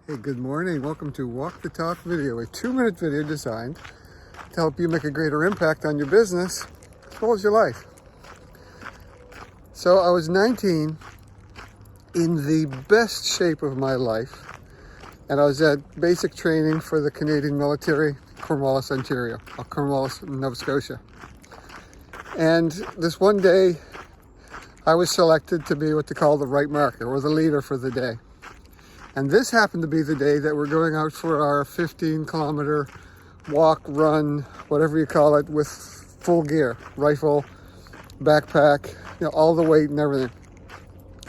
Hey, good morning. Welcome to Walk the Talk video, a 2-minute video designed to help you make a greater impact on your business as well as your life. So I was 19, in the best shape of my life, and I was at basic training for the Canadian military, Cornwallis, Ontario, or Cornwallis, Nova Scotia. And this one day, I was selected to be what they call the right marker, or the leader for the day. And this happened to be the day that we're going out for our 15-kilometer walk, run, whatever you call it, with full gear, rifle, backpack, all the weight and everything.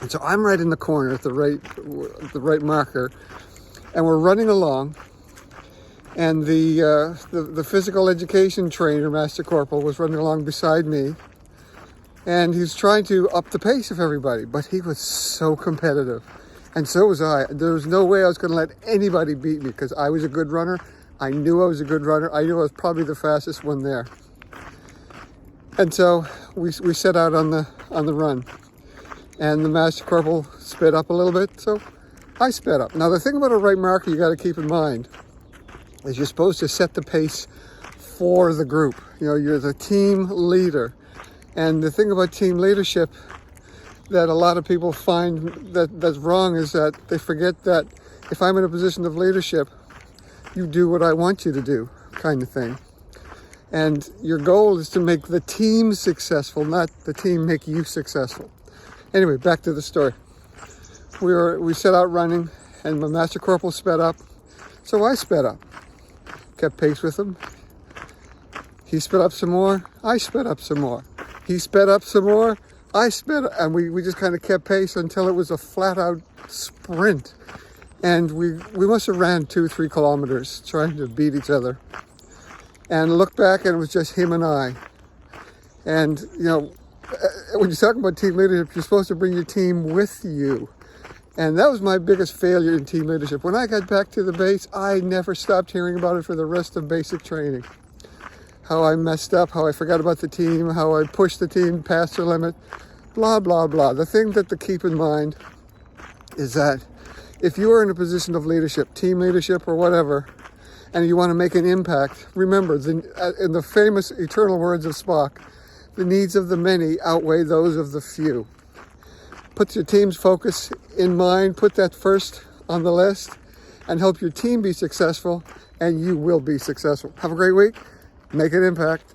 And so I'm right in the corner at the right marker, and we're running along. And the physical education trainer, Master Corporal, was running along beside me, and he's trying to up the pace of everybody, but he was so competitive. And so was I. There was no way I was going to let anybody beat me because I was a good runner. I knew I was a good runner. I knew I was probably the fastest one there. And so we set out on the run. And the Master Corporal sped up a little bit, so I sped up. Now the thing about a right marker you got to keep in mind is you're supposed to set the pace for the group. You're the team leader. And the thing about team leadership that a lot of people find that's wrong is that they forget that if I'm in a position of leadership, you do what I want you to do, kind of thing. And your goal is to make the team successful, not the team make you successful. Anyway, back to the story. We set out running, and my Master Corporal sped up, so I sped up. Kept pace with him. He sped up some more, I sped up some more. He sped up some more, I sped, and we just kind of kept pace until it was a flat-out sprint. And we must have ran 2-3 kilometers trying to beat each other. And looked back, and it was just him and I. And, when you're talking about team leadership, you're supposed to bring your team with you. And that was my biggest failure in team leadership. When I got back to the base, I never stopped hearing about it for the rest of basic training. How I messed up, how I forgot about the team, how I pushed the team past their limit, blah, blah, blah. The thing to keep in mind is that if you are in a position of leadership, team leadership or whatever, and you want to make an impact, remember, in the famous eternal words of Spock, the needs of the many outweigh those of the few. Put your team's focus in mind, put that first on the list, and help your team be successful, and you will be successful. Have a great week. Make an impact.